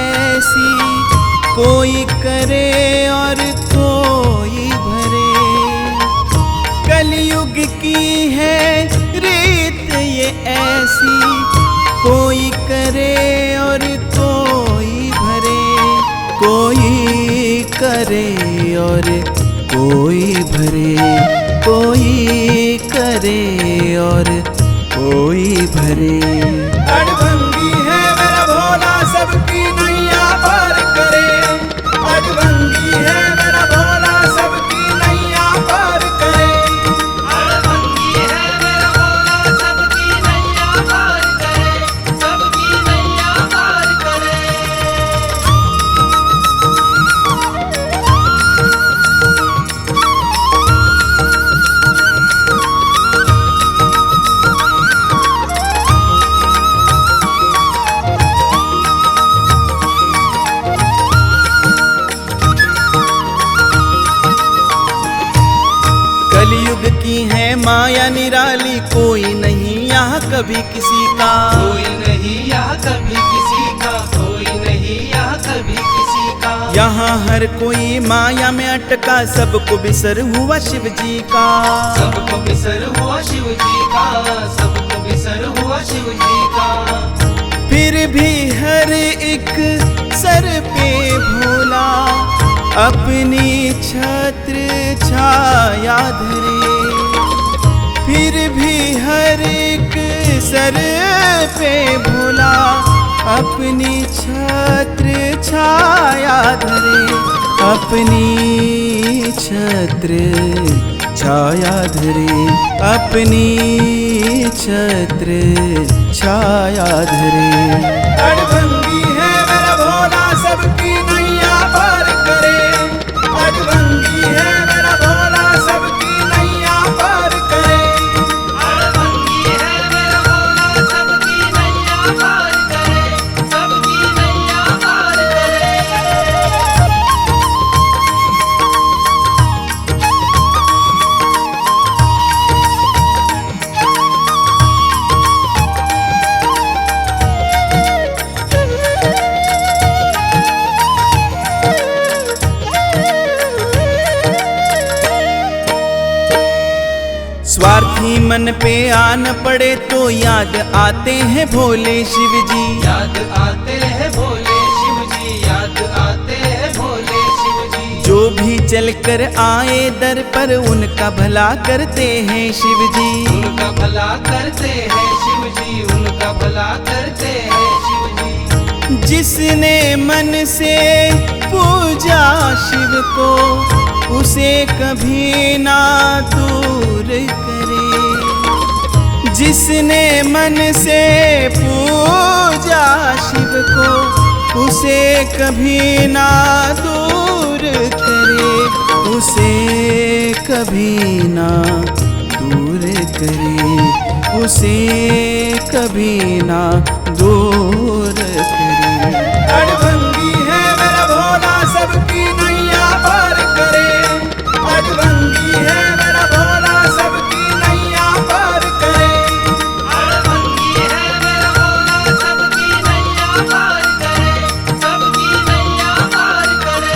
ऐसी, कोई करे और कोई भरे। कलयुग की है रीत ये ऐसी, कोई करे और कोई भरे। कोई करे और कोई भरे, कोई करे और कोई भरे। अड़भंगी है मेरा भोला सबकी नैया पार करे। अड़भंगी है मेरा भोला सबकी नैया पार करे। अड़भंगी है मेरा भोला सबकी नैया पार करे, सबकी नैया पार करे। कलयुग की है माया निराली, कोई नहीं यहाँ कभी किसी का। कोई नहीं यहाँ कभी किसी का, कोई नहीं यहाँ कभी किसी का। यहाँ हर कोई माया में अटका, सबको बिसर हुआ शिव जी का। सबको बिसर हुआ शिव जी का, सबको बिसर हुआ शिव जी का। फिर भी हर एक सर पे भोला अपनी छत्र छाया धरे। फिर भी हर एक सर पे भोला अपनी छत्र छाया धरे। अपनी छत्र छाया धरे, अपनी छत्र छाया धरे। अड़भंगी है मेरा भोला सबकी नैया पार करे। अड़भंगी है मेरा भोला सबकी नैया पार करे। अड़भंगी है मेरा भोला सबकी नैया पार करे, सबकी नैया पार करे। स्वार्थी मन पे आन पड़े तो याद आते हैं भोले शिव जी। याद आते हैं भोले शिव जी, याद आते हैं भोले शिव जी। जो भी चलकर आए दर पर उनका भला करते हैं शिव जी। उनका भला करते हैं शिव जी, उनका भला करते हैं शिव जी। जिसने मन से पूजा शिव को, उसे कभी ना दूर करे। जिसने मन से पूजा शिव को, उसे कभी ना दूर करे। उसे कभी ना दूर करे, उसे कभी ना दूर करे। अड़भंगी है मेरा भोला सबकी नैया पार करे। अड़भंगी है मेरा भोला सबकी नैया पार करे। अड़भंगी है मेरा भोला सबकी नैया पार करे, सबकी नैया पार करे।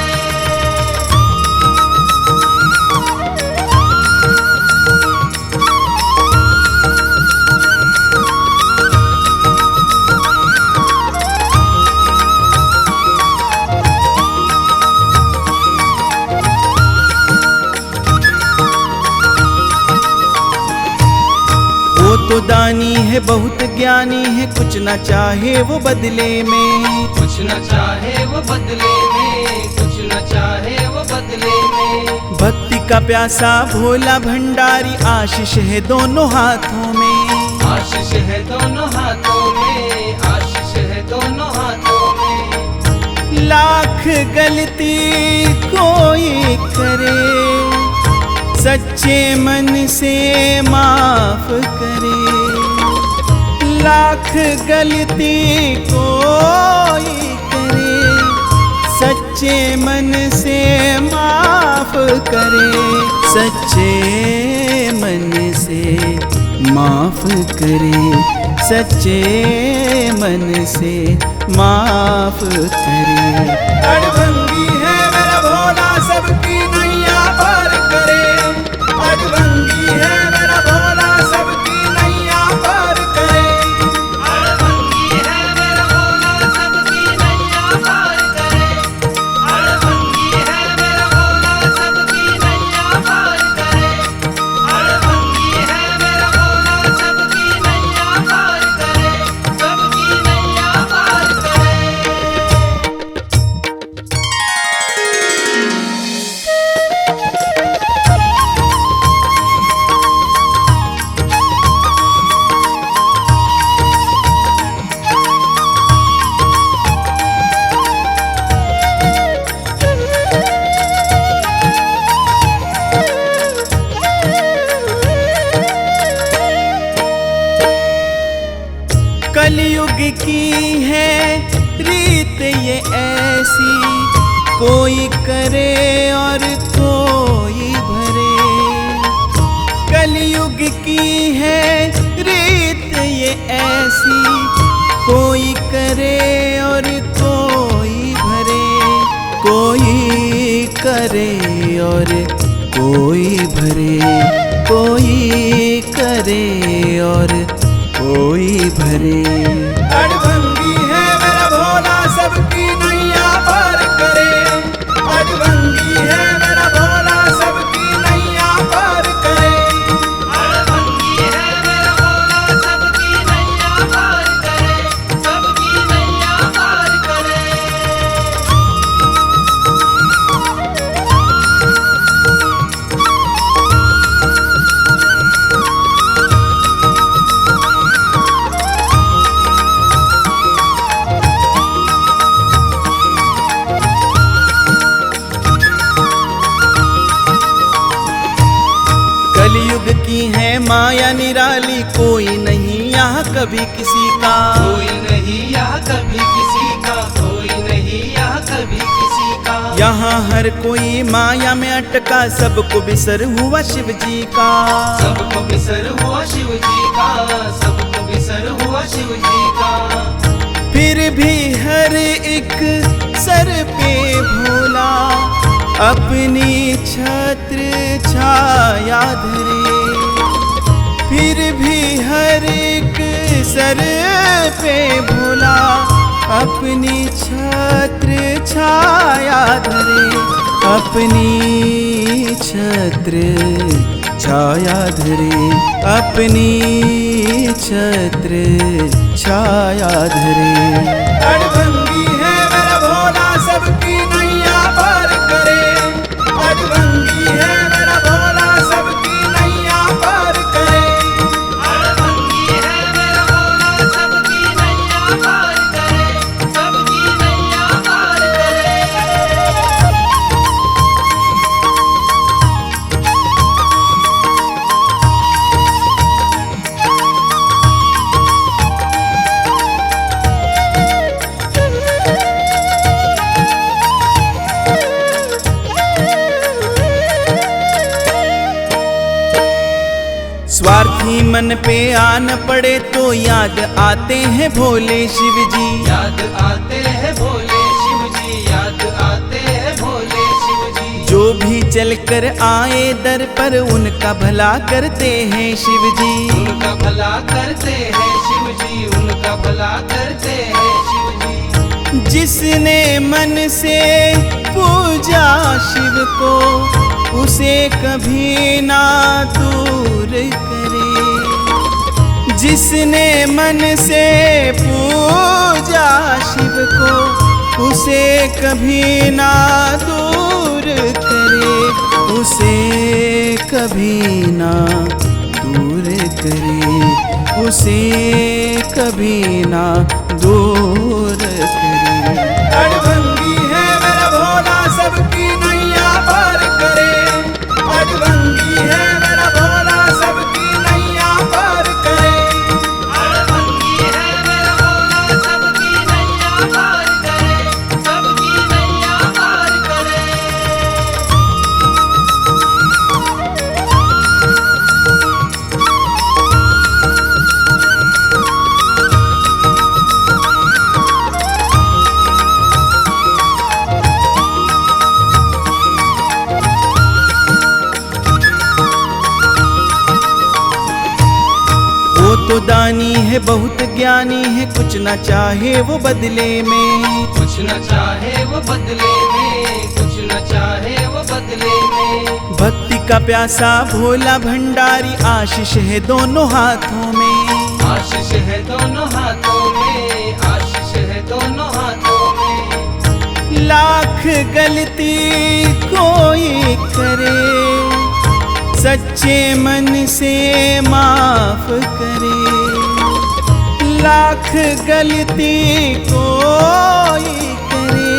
वो तो दानी है बहुत ज्ञानी है, कुछ ना चाहे वो बदले में। कुछ न चाहे वो बदले में, कुछ न चाहे वो बदले में। भक्ति का प्यासा भोला भंडारी, आशीष है दोनों हाथों में। आशीष है दोनों हाथों में, आशीष है दोनों हाथों में। लाख गलती कोई करे, सच्चे मन से माफ करे। लाख गलती कोई करे, सच्चे मन से माफ करे। सच्चे मन से माफ करे, सच्चे मन से माफ करे। अड़भंगी है मेरा भोला सबकी नैया पार करे। अड़भंगी है मेरा भोला सबकी नैया पार करे। अड़भंगी है मेरा भोला सबकी नैया पार करे। अड़भंगी है मेरा भोला सबकी नैया पार करे। अड़भंगी है मेरा भोला सबकी नैया पार करे। सबकी नैया पार करे। कलयुग की है रीत ये ऐसी, कोई करे और कोई भरे। कलयुग की है रीत ये ऐसी, कोई करे और कोई भरे। कोई करे और कोई भरे। कोई करे और कोई भरे। अड़भंगी है मेरा भोला सबकी नैया पार करे। अड़भंगी है मेरा भोला सबकी नैया पार करे। अड़भंगी है मेरा भोला सबकी नैया पार करे। सबकी नैया पार करे। कलयुग की है माया निराली, कोई नहीं यहाँ कभी किसी का। कोई नहीं यहाँ कभी किसी का। कोई नहीं यहाँ कभी किसी का। यहाँ हर कोई माया में अटका, सबको बिसर हुआ शिव जी का। सबको बिसर हुआ शिव जी का। सबको बिसर हुआ शिव जी का। फिर भी हर एक सर पे भोला अपनी छत्र छाया धरे। फिर भी हर एक सर पे भोला अपनी छत्र छाया धरे। अपनी छत्र छाया धरे। अपनी छत्र छाया धरे। अड़भंगी है मेरा भोला सबकी नैया पार करे। अड़भंगी है मेरा भोला सबकी नैया पार करे। अड़भंगी है मेरा भोला सबकी नैया पार करे। सबकी नैया पार करे। स्वार्थी मन पे आन पड़े तो याद आते हैं भोले शिव जी। याद आते हैं भोले शिव जी। याद आते हैं भोले शिव जी। जो भी चल कर आए दर पर उनका भला करते हैं शिव जी। उनका भला करते हैं शिव जी। उनका भला करते हैं शिव जी। जिसने मन से पूजा शिव को, उसे कभी ना दूर करे। जिसने मन से पूजा शिव को, उसे कभी ना दूर करे। उसे कभी ना दूर करे। उसे कभी ना दूर करे। अड़भंगी है मेरा भोला सबकी नैया पार करे। अड़भंगी है मेरा भोला सबकी नैया पार करे। अड़भंगी है मेरा भोला सबकी नैया पार करे। सबकी नैया पार करे। तो दानी है बहुत ज्ञानी है, कुछ न चाहे वो बदले में। कुछ न चाहे वो बदले में, कुछ न चाहे वो बदले में। भक्ति का प्यासा भोला भंडारी, आशीष है दोनों हाथों में। आशीष है दोनों हाथों में, आशीष है दोनों हाथों में। लाख गलती कोई करे, सच्चे मन से माफ करे। लाख गलती कोई करे,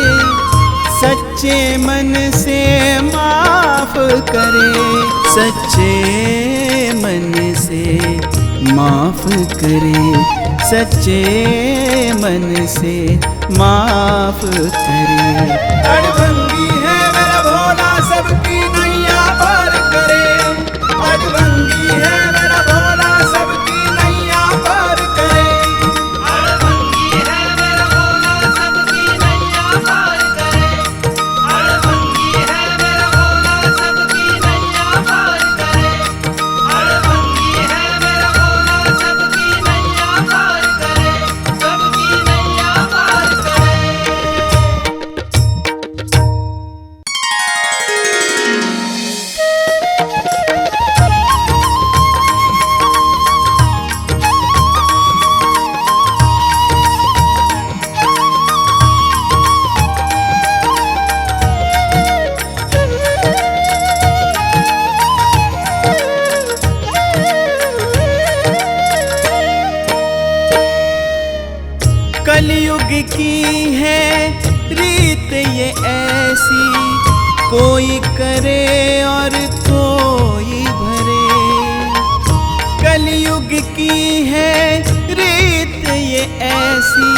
सच्चे मन से माफ करे। सच्चे मन से माफ करे, सच्चे मन से माफ करे। अड़भंगी है मेरा भोला सबकी नैया पार करे। अड़भंगी है मेरा भोला सबकी नैया पार करे। अड़भंगी है मेरा भोला सबकी नैया पार करे। अड़भंगी है मेरा भोला सबकी नैया पार करे। अड़भंगी है मेरा भोला सबकी नैया पार करे, सबकी नैया पार करे। कलयुग की है रीत ये ऐसी, कोई करे और कोई भरे। कलयुग की है रीत ये ऐसी,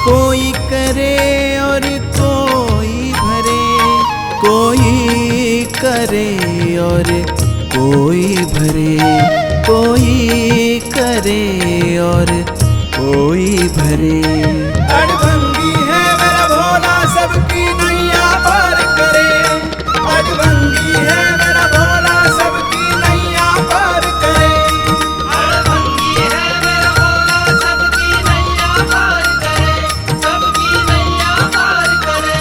कोई करे और कोई भरे। कोई करे और कोई भरे, कोई करे और कोई भरे। अड़भंगी है मेरा भोला सबकी नैया पार करे। अड़भंगी है मेरा भोला सबकी नैया पार करे। अड़भंगी है मेरा भोला सबकी नैया पार करे, सबकी नैया पार करे।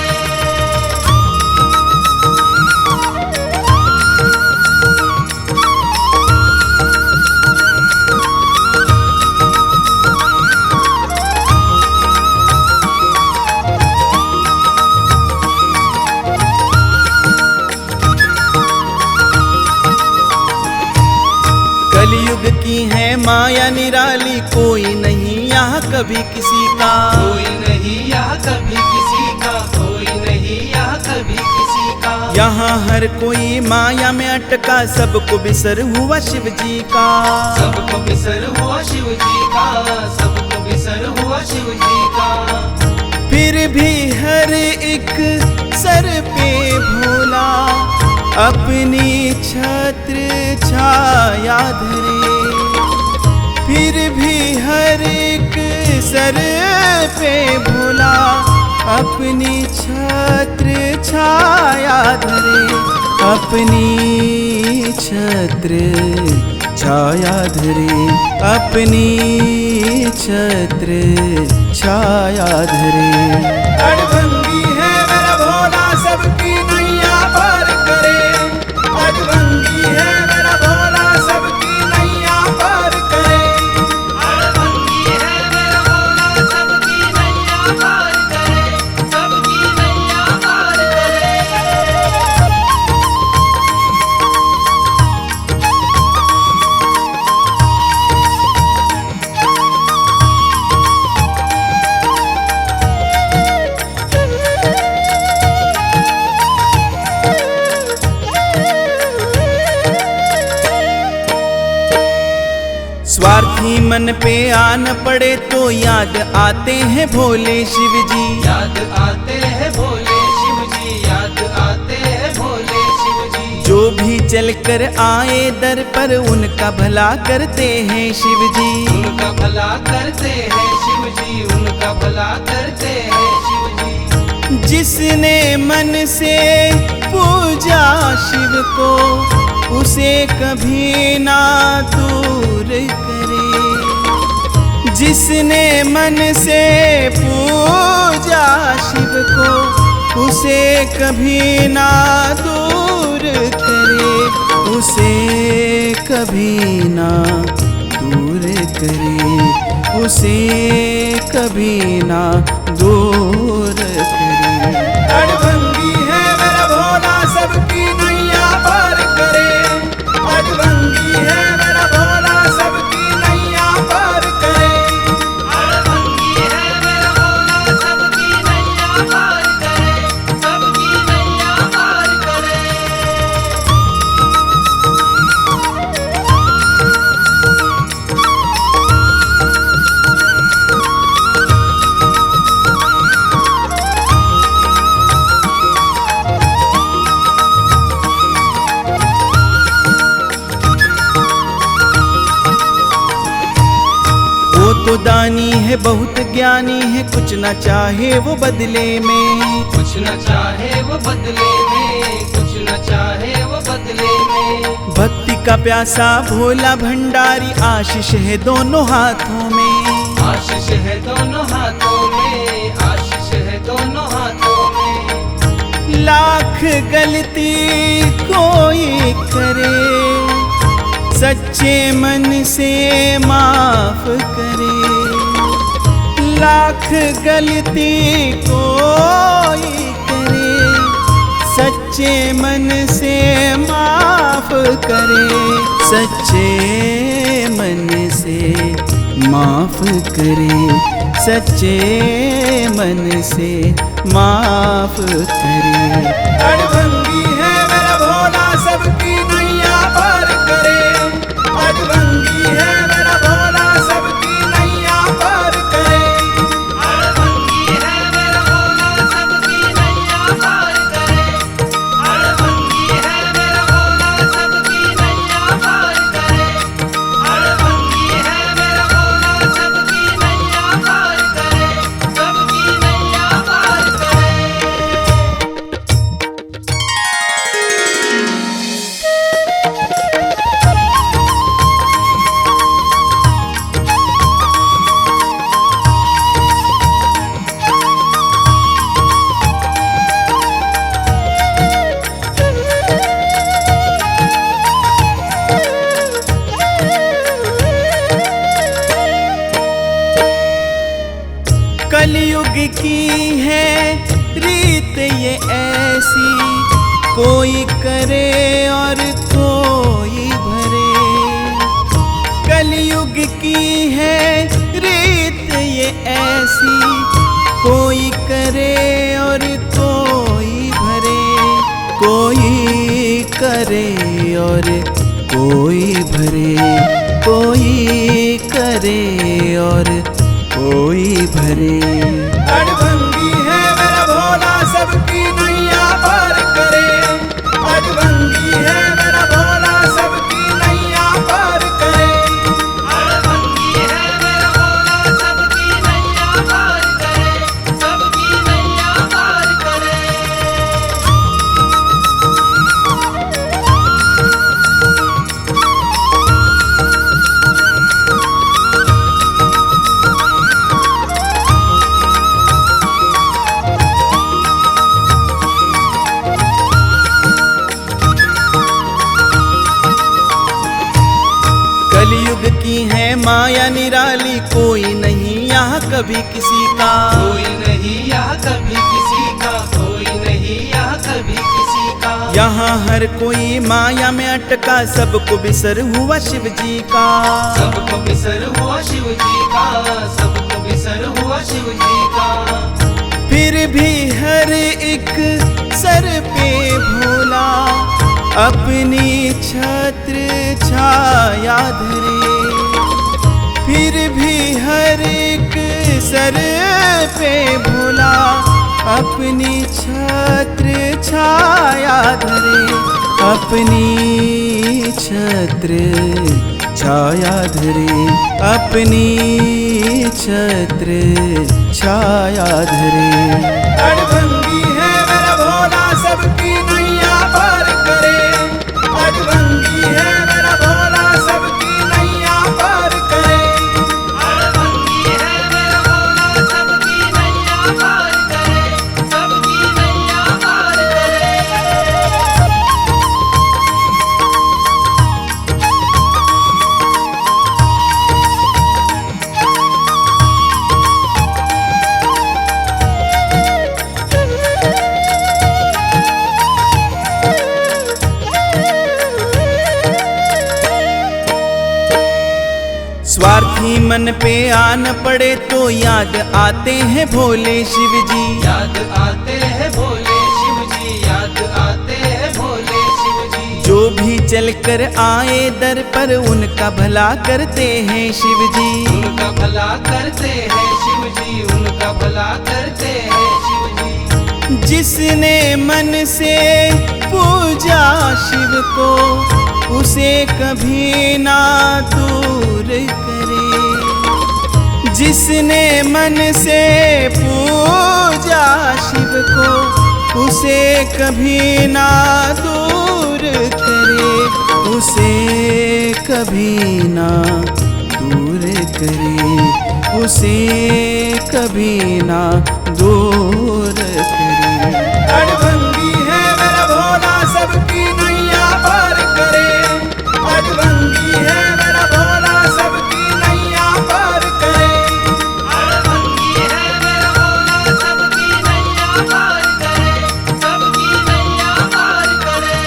कलयुग की है माया निराली, कोई नहीं यहाँ कभी किसी का। कोई नहीं यहाँ कभी किसी का, कोई नहीं यहाँ कभी किसी का। यहाँ हर कोई माया में अटका, सबको बिसर हुआ शिव जी का। सबको बिसर हुआ शिव जी का, सबको बिसर हुआ शिव जी का। फिर भी हर एक सर पे भोला अपनी छत्र छाया धरे। फिर भी हर एक सर पे भोला अपनी छत्र छाया धरे। अपनी छत्र छाया धरे, अपनी छत्र छाया धरे। अड़भंगी है मेरा भोला सबकी नैया पार करे। अड़भंगी है मेरा भोला सबकी नैया पार करे। अड़भंगी है मेरा भोला सबकी नैया पार करे, सबकी नैया पार करे। स्वार्थी मन पे आन पड़े तो याद आते हैं भोले शिव जी। याद आते हैं भोले शिव जी, याद आते हैं भोले शिव जी। जो भी चल कर आए दर पर उनका भला करते हैं शिव जी। उनका भला करते हैं शिव जी, उनका भला करते हैं शिव जी। जिसने मन से पूजा शिव को, उसे कभी ना दूर करे। जिसने मन से पूजा शिव को उसे कभी ना दूर करे, उसे कभी ना दूर करे, उसे कभी ना दूर करे। अड़भंगी है मेरा भोला सबकी नैया पार करे, अड़भंगी है मेरा भोला सबकी नैया पार करे। अड़भंगी है मेरा भोला सबकी नैया पार करे, सबकी नैया पार करे। वो तो दानी है बहुत ज्ञानी है, कुछ न चाहे वो बदले में, कुछ न चाहे वो बदले में, कुछ न चाहे वो बदले में। भक्ति का प्यासा भोला भंडारी, आशीष है दोनों हाथों में, आशीष है दोनों हाथों में, आशीष है दोनों हाथों में। लाख गलती कोई करे, सच्चे मन से माफ करे, लाख गलती कोई करे, सच्चे मन से माफ करे, सच्चे मन से माफ करे, सच्चे मन से माफ करे। अड़भंगी है मेरा भोला सबकी नैया पार करे, अड़भंगी है मेरा भोला सबकी नैया पार करे। अड़भंगी है मेरा भोला सबकी नैया पार करे, अड़भंगी है मेरा भोला सबकी नैया पार करे, अड़भंगी है मेरा भोला सबकी नैया पार करे, सबकी नैया पार करे। कलयुग की है रीत ये ऐसी, कोई करे और कोई भरे। कलयुग की है रीत ये ऐसी, कोई करे और कोई भरे, कोई करे और कोई भरे, कोई करे और कोई भरे। अड़भंगी है मेरा भोला सबकी नैया पार करे, अड़भंगी है मेरा भोला सबकी नैया पार करे। अड़भंगी है मेरा भोला सबकी नैया पार करे, सबकी नैया पार करे। कलयुग की है माया निराली, कोई नहीं यहाँ कभी किसी का, कोई नहीं यहाँ कभी किसी का, कोई नहीं यहाँ कभी किसी का। यहाँ हर कोई माया में अटका, सबको बिसर हुआ शिव जी का, सबको बिसर हुआ शिव जी का, सबको बिसर हुआ शिव जी का। फिर भी हर एक सर पे भोला अपनी छत्र छाया धरे। फिर भी हर एक सर पे भोला अपनी छत्र छाया धरे, अपनी छत्र छाया धरे, अपनी छत्र छाया धरे। अड़भंगी है मेरा भोला सबकी नैया पार करे, अड़भंगी है मेरा भोला सबकी नैया पार करे। अड़भंगी कहीं मन पे आन पड़े तो याद आते हैं भोले शिव जी। याद आते हैं भोले शिव जी, याद आते हैं भोले शिव जी। जो भी चल कर आए दर पर उनका भला करते हैं शिव जी। उनका भला करते हैं शिव जी, उनका भला करते हैं शिव जी। जिसने मन से पूजा शिव को उसे कभी ना दूर करे। जिसने मन से पूजा शिव को उसे कभी ना दूर करे। उसे कभी ना दूर करे। उसे कभी ना दूर करे। अड़भंगी है मेरा भोला सबकी नैया पार करे। अड़भंगी है मेरा भोला सबकी नैया पार करे। अड़भंगी है मेरा भोला सबकी नैया पार करे, सबकी नैया पार करे।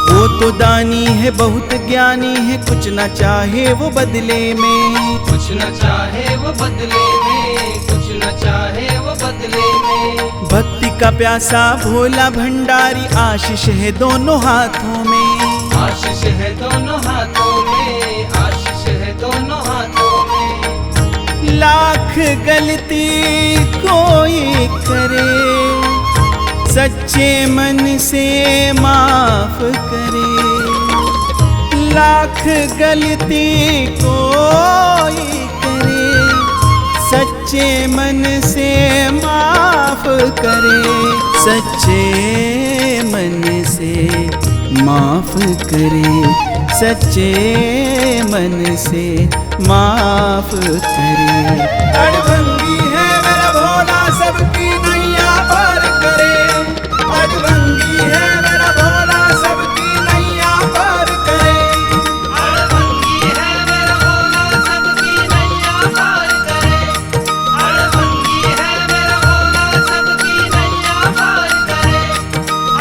वो तो दानी है बहुत ज्ञानी है, कुछ ना चाहे वो बदले में। कुछ न चाहे वो बदले में, कुछ न चाहे वो बदले में। भक्ति का प्यासा भोला भंडारी, आशीष है दोनों हाथों में। आशीष है दोनों हाथों में, आशीष है दोनों हाथों में। लाख गलती कोई करे, सच्चे मन से माफ करे। लाख गलती कोई करे, सच्चे मन से माफ करे। सच्चे मन से माफ करे। सच्चे मन से माफ करे। अड़भंगी है मेरा भोला सबकी नैया पार करे। अड़भंगी है मेरा भोला सबकी नैया पार करे। अड़भंगी है मेरा भोला सबकी नैया पार करे। अड़भंगी है मेरा भोला सबकी नैया पार करे।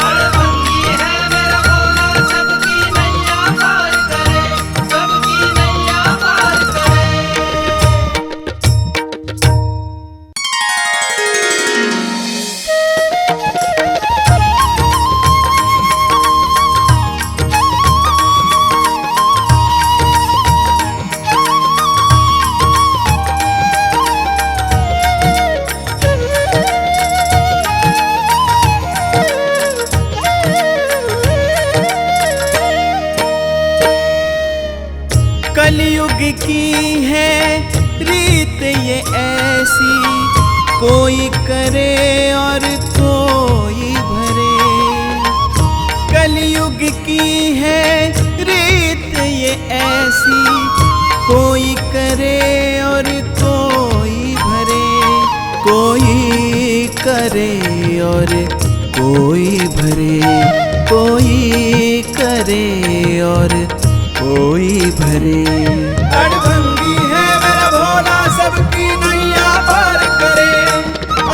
अड़भंगी है मेरा भोला सबकी नैया पार करे, सबकी नैया पार करे। कलयुग की है रीत ये ऐसी, कोई करे और कोई भरे। कलयुग की है रीत ये ऐसी, कोई करे और कोई भरे। कोई करे और कोई भरे। कोई करे और कोई भरे। अड़भंगी है मेरा भोला सबकी नैया पार करे।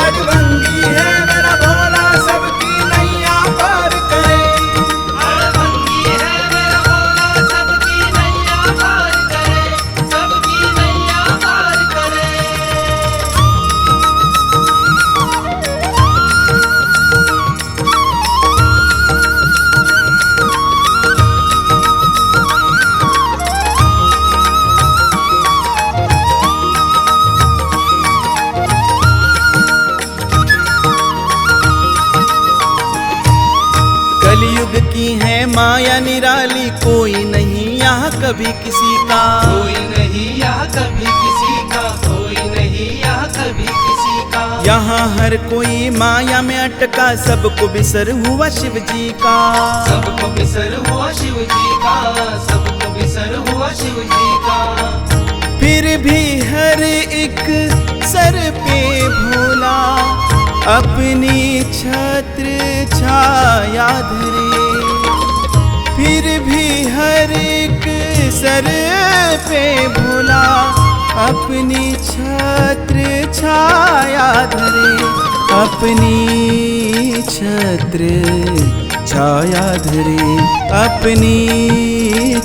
अड़भंगी है मेरा भोला सबकी नैया पार करे। अड़भंगी है मेरा भोला सबकी नैया पार करे, सबकी नैया पार करे। कलयुग की है माया निराली, कोई नहीं यहाँ कभी किसी का। कोई नहीं यहाँ कभी किसी का, कोई नहीं यहाँ कभी किसी का। यहाँ हर कोई माया में अटका, सबको बिसर हुआ शिव जी का। सबको बिसर हुआ शिव जी का, सबको बिसर हुआ शिव जी का। फिर भी हर एक सर पे भोला अपनी छत्र छाया धरे। फिर भी हर एक सर पे भोला अपनी छत्र छाया धरे, अपनी छत्र छाया धरे, अपनी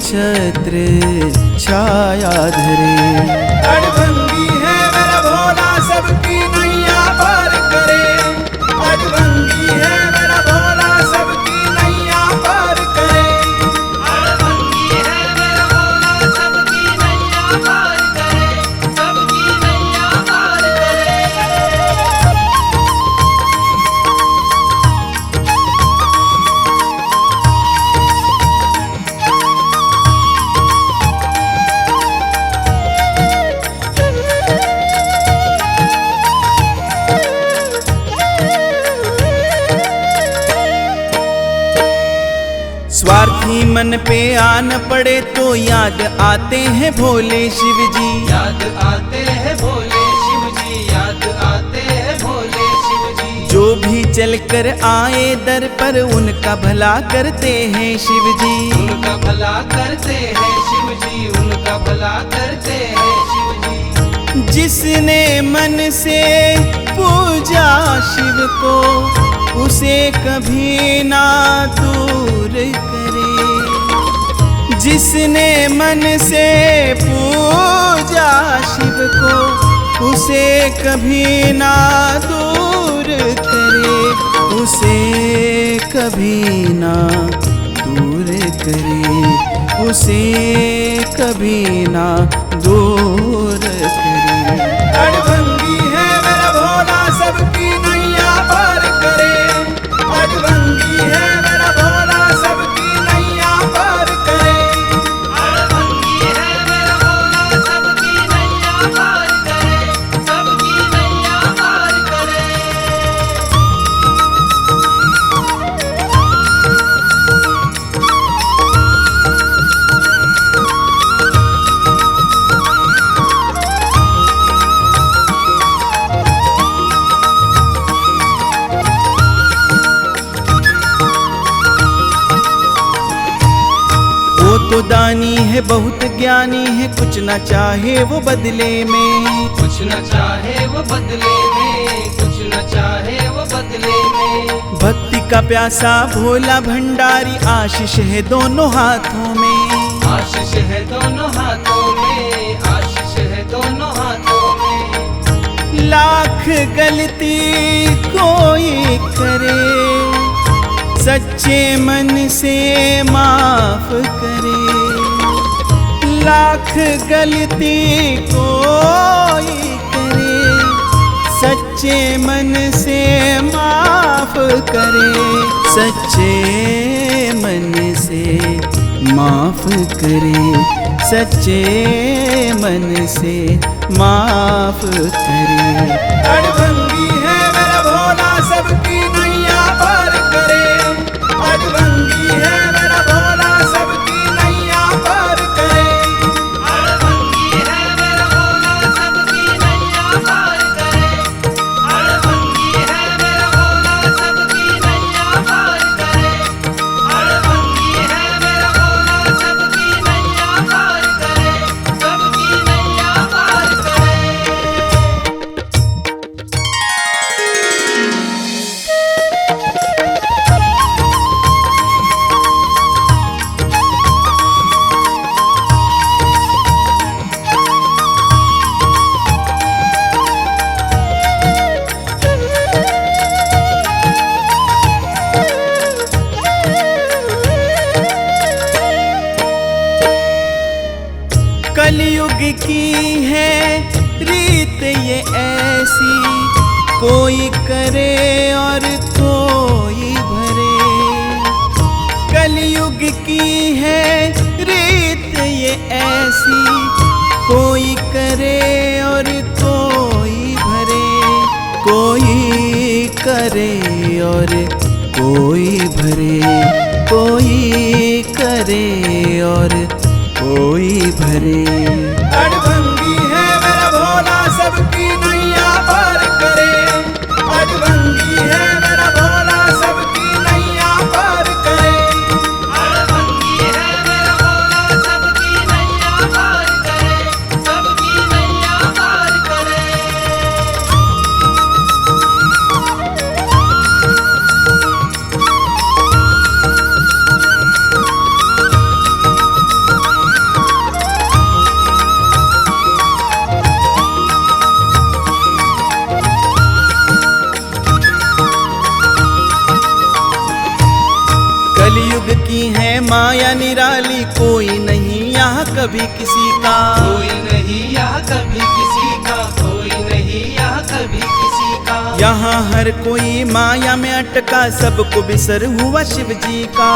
छत्र छाया धरे। अड़भंगी है मेरा भोला सबकी नैया पार करे, अड़भंगी है मेरा भोला सबकी नैया पार करे। अड़भंगी है मेरा भोला सबकी नैया पार करे, सबकी नैया पार करे। स्वार्थी मन पे आन पड़े तो याद आते हैं भोले शिव जी। याद आते हैं भोले शिव जी, याद आते हैं भोले शिव जी। जो भी चल कर आए दर पर उनका भला करते हैं शिव जी। उनका भला करते हैं शिव जी, उनका भला करते हैं शिव जी। जिसने मन से पूजा शिव को उसे कभी ना दूर करे, जिसने मन से पूजा शिव को उसे कभी ना दूर करे, उसे कभी ना दूर करे, उसे कभी ना दूर करे। अड़भंगी है मेरा भोला सबकी नैया पार करे, अड़भंगी है मेरा भोला सबकी नैया पार करे। अड़भंगी है मेरा भोला सबकी नैया पार करे, सबकी नैया पार करे। वो तो दानी है बहुत ज्ञानी है, कुछ ना चाहे वो बदले में। कुछ न चाहे वो बदले में, कुछ न चाहे वो बदले में। भक्ति का प्यासा भोला भंडारी आशीष है दोनों हाथों में। आशीष है दोनों हाथों में, आशीष है दोनों हाथों में। लाख गलती कोई करे सच्चे मन से माफ करे, लाख गलती कोई करे सच्चे मन से माफ करे, सच्चे मन से माफ करे, सच्चे मन से माफ करे। अड़भंगी है मेरा भोला सबकी नैया पार करे, अड़भंगी है मेरा भोला सबकी नैया पार करे। अड़भंगी है मेरा भोला सबकी नैया पार करे, अड़भंगी है मेरा भोला सबकी नैया पार करे। अड़भंगी है मेरा भोला सबकी नैया पार करे, सबकी नैया पार करे। कलयुग की है रीत ये ऐसी, कोई करे और कोई भरे। कलयुग की है रीत ये ऐसी, कोई करे और कोई भरे, कोई करे और कोई भरे, कोई करे और कोई भरे। अड़भंगी है मेरा भोला सबकी नैया पार करे, अड़भंगी है मेरा भोला सबकी नैया पार करे। अड़भंगी कभी किसी का। कोई नहीं यहाँ कभी किसी का, कोई नहीं यहाँ कभी किसी का। यहाँ हर कोई माया में अटका, सबको बिसर हुआ शिव जी का।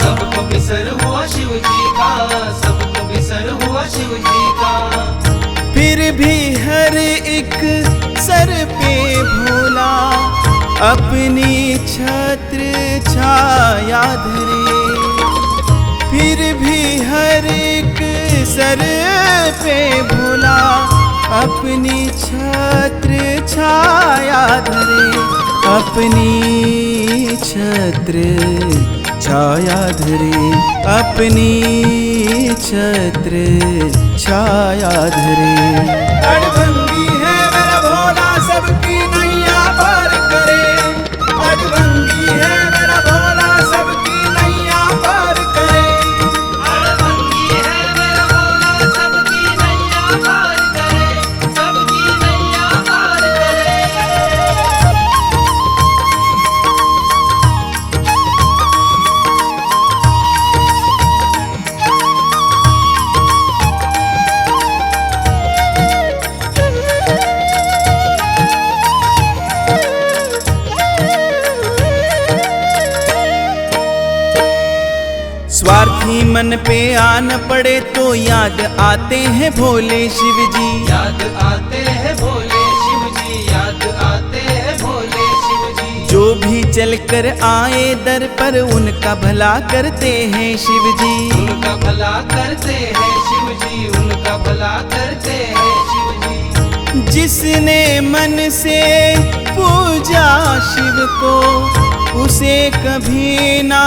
सबको बिसर हुआ शिव जी का, सबको बिसर हुआ शिव जी का। फिर भी हर एक सर पे भोला अपनी छत्र छाया धरे। फिर भी हर एक सर पे भोला अपनी छत्र छाया धरे। अपनी छत्र छाया धरे, अपनी छत्र छाया धरे। अड़भंगी है मेरा भोला सबकी नैया पार करे। अड़भंगी है मेरा भोला सबकी नैया पार करे। अड़भंगी है मेरा भोला सबकी नैया पार करे, सबकी नैया पार करे। स्वार्थी मन पे आन पड़े तो याद आते हैं भोले शिव जी। याद आते हैं भोले शिव जी, याद आते हैं भोले शिव जी। जो भी चलकर आए दर पर उनका भला करते हैं शिव जी। उनका भला करते हैं शिव जी, उनका भला करते हैं शिव जी। जिसने मन से पूजा शिव को उसे कभी ना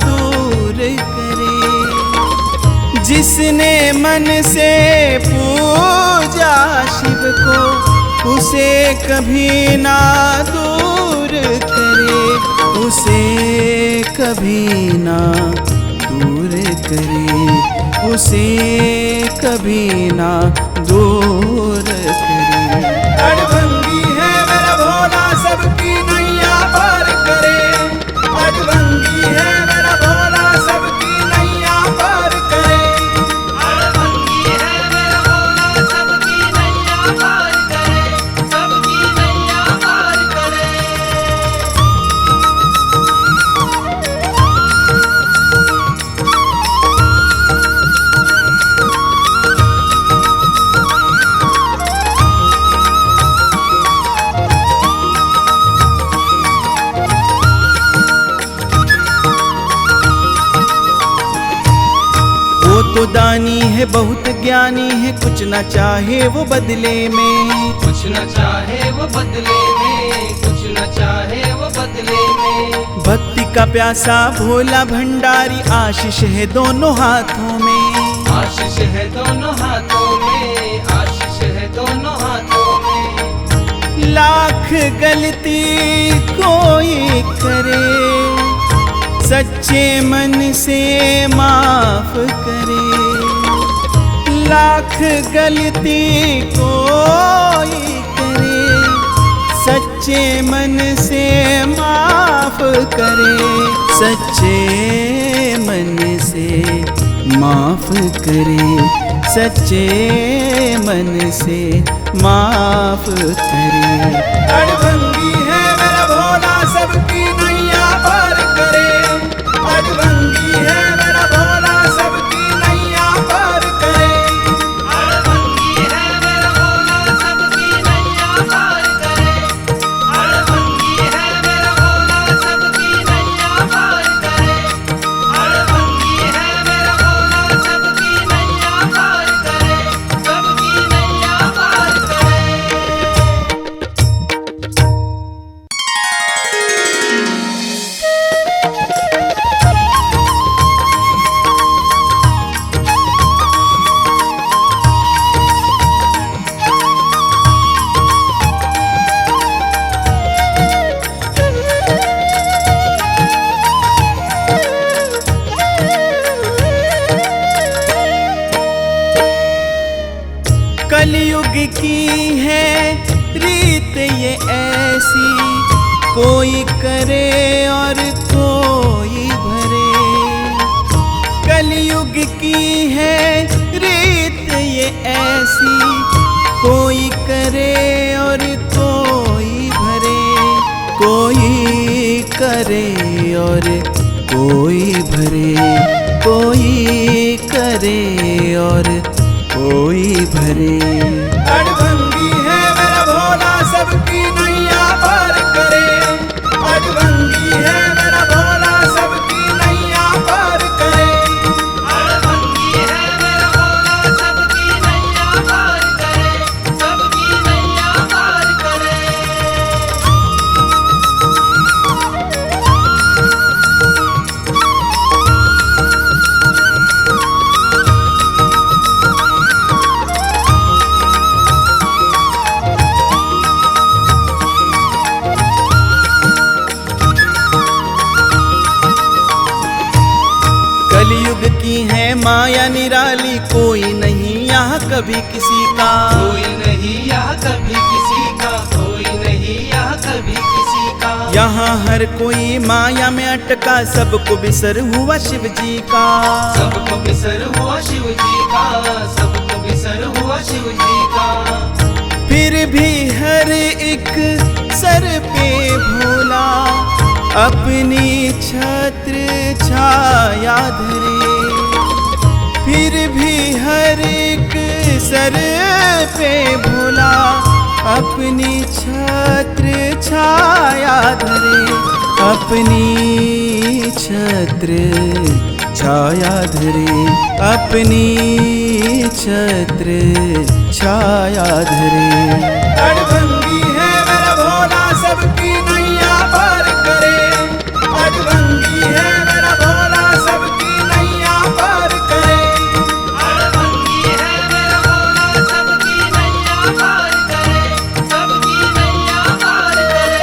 दूर करे। जिसने मन से पूजा शिव को उसे कभी ना दूर करे। उसे कभी ना दूर करे, उसे कभी ना दूर करे। अड़भंगी है मेरा भोला सबकी नैया पार करे। अड़भंगी है मेरा भोला सबकी नैया पार करे। अड़भंगी है मेरा भोला सबकी नैया पार करे, सबकी नैया पार करे। वो तो दानी है बहुत ज्ञानी है, कुछ ना चाहे वो बदले में। कुछ न चाहे वो बदले में, कुछ न चाहे वो बदले में। भक्ति का प्यासा भोला भंडारी, आशीष है दोनों हाथों में। आशीष है दोनों हाथों में, आशीष है दोनों हाथों में। लाख गलती कोई करे, सच्चे मन से माफ करे। लाख गलती कोई करे, सच्चे मन से माफ करे। सच्चे मन से माफ करे, सच्चे मन से माफ करे। अड़भंगी है मेरा भोला सबकी नैया पार करे। अड़भंगी है मेरा भोला सबकी नैया पार करे। अड़भंगी है मेरा भोला सबकी नैया पार करे। अड़भंगी है मेरा भोला सबकी नैया पार करे। अड़भंगी है मेरा भोला सबकी नैया पार करे, सबकी नैया पार करे। कलयुग की है रीत ये ऐसी, कोई करे और कोई भरे। कलयुग की है रीत ये ऐसी, कोई करे और कोई भरे, कोई करे और कोई भरे, कोई करे और कोई भरे। अड़भंगी है मेरा भोला सबकी नैया पार करे, अड़भंगी है मेरा भोला सबकी नैया पार करे। अड़भंगी है मेरा भोला सबकी नैया पार करे, सबकी नैया पार करे। कलयुग की है माया निराली, कोई नहीं यहाँ कभी किसी का। कोई नहीं यहाँ कभी किसी का, कोई नहीं यहाँ कभी किसी का। यहाँ हर कोई माया में अटका, सबको बिसर हुआ शिव जी का। सबको बिसर हुआ शिव जी का, सबको बिसर हुआ शिव जी का। फिर भी हर एक सर पे भोला अपनी छत्र छाया धरे। फिर भी हर एक सर पे भोला अपनी छत्र छाया धरे, अपनी छत्र छाया धरे, अपनी छत्र छाया धरे। अड़भंगी है मेरा भोला सबकी नैया पार करे, अड़भंगी है मेरा भोला सबकी नैया पार करे। अड़भंगी है मेरा भोला सबकी नैया पार करे, सबकी नैया पार करे।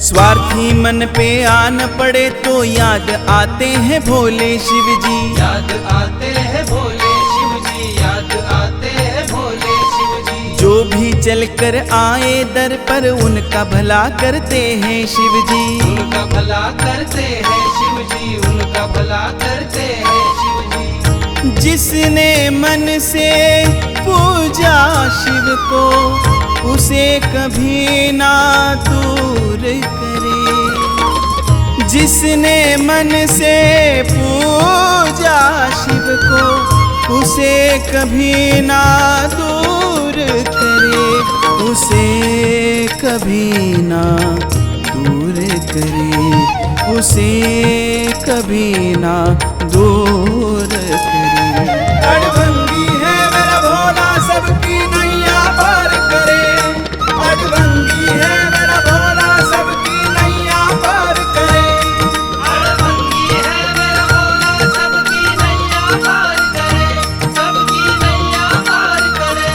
स्वार्थी मन पे आन पड़े तो याद आते हैं भोले शिव जी। याद आते हैं भोले शिव जी, याद आते हैं भोले शिव जी। जो भी चलकर आए दर पर उनका भला करते हैं शिव जी। उनका भला करते हैं शिव जी, उनका भला करते हैं शिव जी। जिसने मन से पूजा शिव को, उसे कभी ना दूर करे। जिसने मन से पूजा शिव को, उसे कभी ना दूर करे, उसे कभी ना दूर करे, उसे कभी ना दूर करे। अड़भंगी है मेरा भोला सबकी नैया पार करे, अड़भंगी है मेरा भोला सबकी नैया पार करे। अड़भंगी है मेरा भोला सबकी नैया पार करे, सबकी नैया पार करे।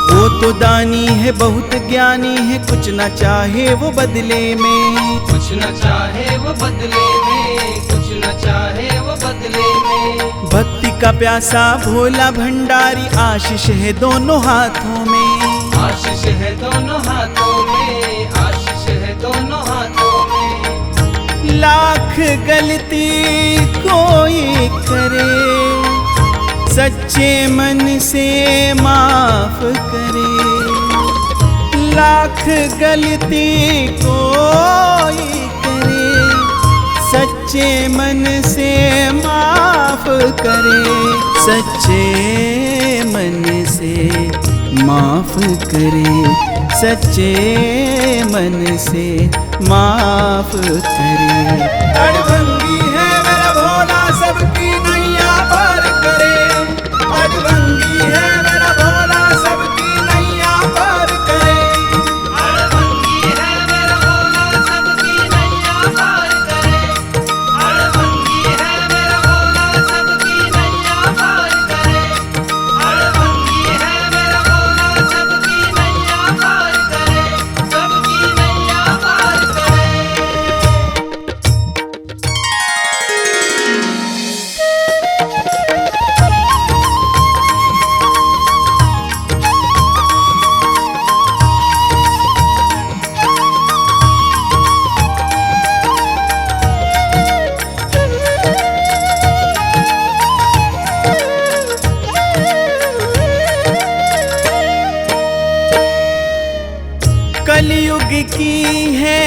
वो तो दानी है बहुत ज्ञानी है, कुछ ना चाहे वो बदले में। कुछ न चाहे वो बदले में, कुछ न चाहे वो बदले में। भक्ति का प्यासा भोला भंडारी, आशीष है दोनों हाथों में। आशीष है दोनों हाथों में, आशीष है दोनों हाथों में। लाख गलती कोई करे, सच्चे मन से माफ करे। लाख गलती कोई करे, सच्चे मन से माफ करे, सच्चे मन से माफ करे, सच्चे मन से माफ करे। अड़भंगी है मेरा भोला सबकी नैया पार करे, अड़भंगी है मेरा भोला सबकी नैया पार करे। कलयुग की है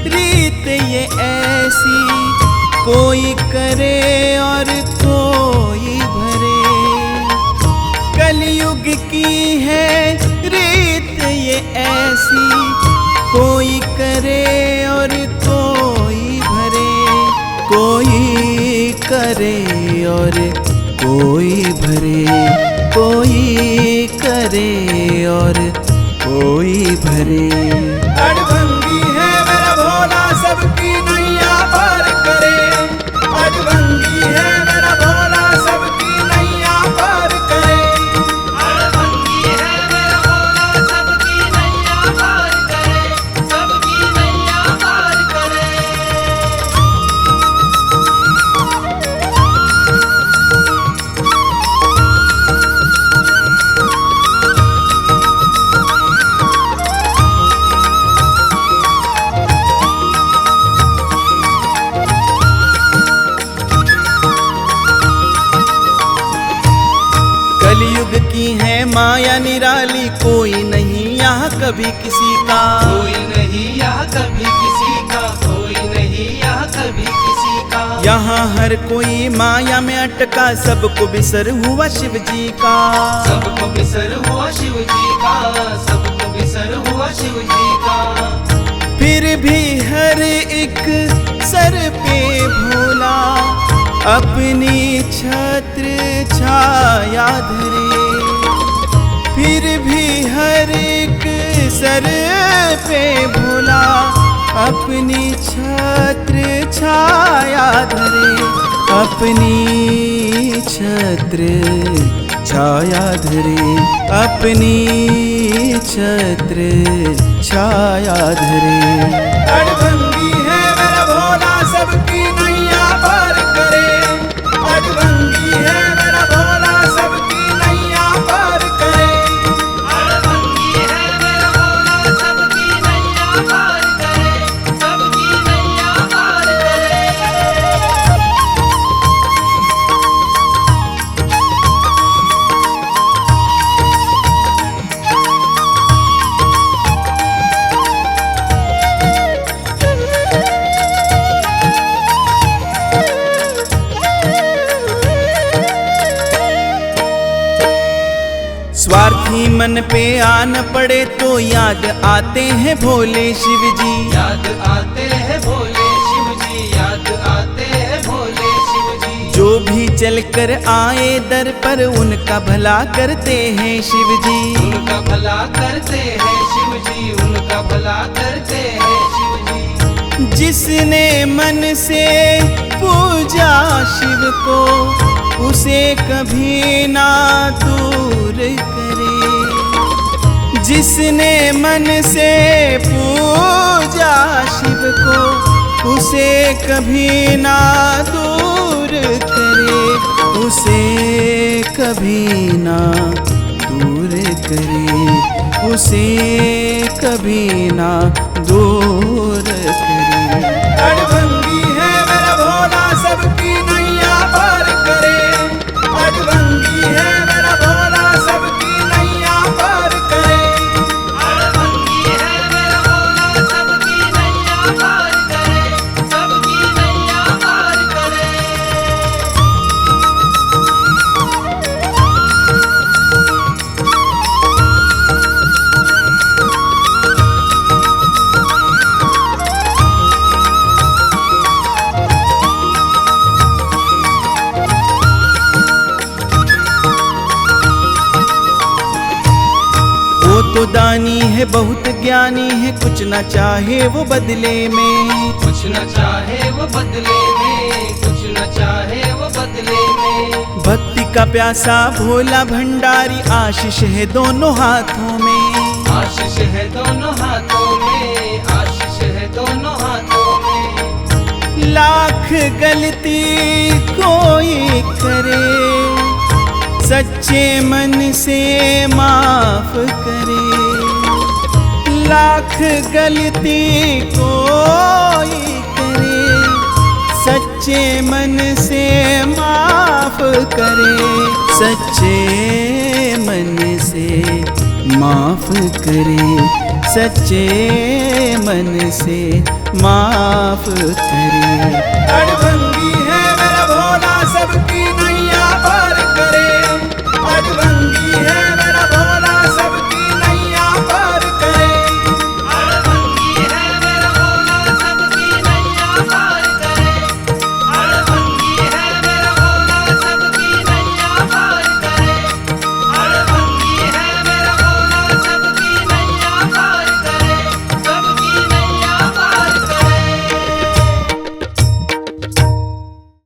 रीत ये ऐसी, कोई करे और कोई भरे। कलयुग की है रीत ये ऐसी, कोई करे और कोई भरे। कोई करे और कोई भरे, कोई करे और कोई भरे। अड़भंगी है मेरा भोला सबकी नैया पार करे। अड़भंगी है मेरा भोला सबकी नैया पार करे। अड़भंगी है मेरा भोला सबकी नैया पार करे, सबकी नैया पार करे। कलयुग की है माया निराली, कोई नहीं यहाँ कभी किसी का। कोई नहीं यहाँ कभी किसी का, कोई नहीं यहाँ कभी किसी का। यहाँ हर कोई माया में अटका, सबको बिसर हुआ शिव जी का। सबको बिसर हुआ शिव जी का, सबको बिसर हुआ शिव जी का। फिर भी हर एक सर पे भोला अपनी छत्र छाया धरे। फिर भी हर एक सर पे भोला अपनी छत्र छाया धरे। अपनी छत्र छाया धरे, अपनी छत्र छाया धरे। अड़भंगी है मेरा भोला सबकी नैया पार करे। अड़भंगी है मेरा भोला सबकी नैया पार करे। अड़भंगी है मेरा भोला सबकी नैया पार करे, सबकी नैया पार करे। स्वार्थी मन पे आन पड़े तो याद आते हैं भोले शिव जी। याद आते हैं भोले शिव जी, याद आते हैं भोले शिव जी। जो भी चलकर आए दर पर उनका भला करते हैं शिव जी। उनका भला करते हैं शिव जी, उनका भला करते हैं शिव जी। जिसने मन से पूजा शिव को, उसे कभी ना दूर करे। जिसने मन से पूजा शिव को, उसे कभी ना दूर करे। उसे कभी ना दूर करे, उसे कभी ना दूर करे। अड़भंगी है मेरा भोला सबकी नैया पार करे। अड़भंगी है मेरा भोला सबकी नैया पार करे। अड़भंगी है मेरा भोला सबकी नैया पार करे, सबकी नैया पार करे। वो तो दानी है बहुत ज्ञानी है, कुछ ना चाहे वो बदले में। कुछ न चाहे वो बदले में, कुछ न चाहे वो बदले में। भक्ति का प्यासा भोला भंडारी, आशीष है दोनों हाथों में। आशीष है दोनों हाथों में, आशीष है दोनों हाथों में। लाख गलती कोई करे, सच्चे मन से माफ करे। लाख गलती कोई करे, सच्चे मन से माफ करे। सच्चे मन से माफ करे, सच्चे मन से माफ करे। अड़भंगी है मेरा भोला सबकी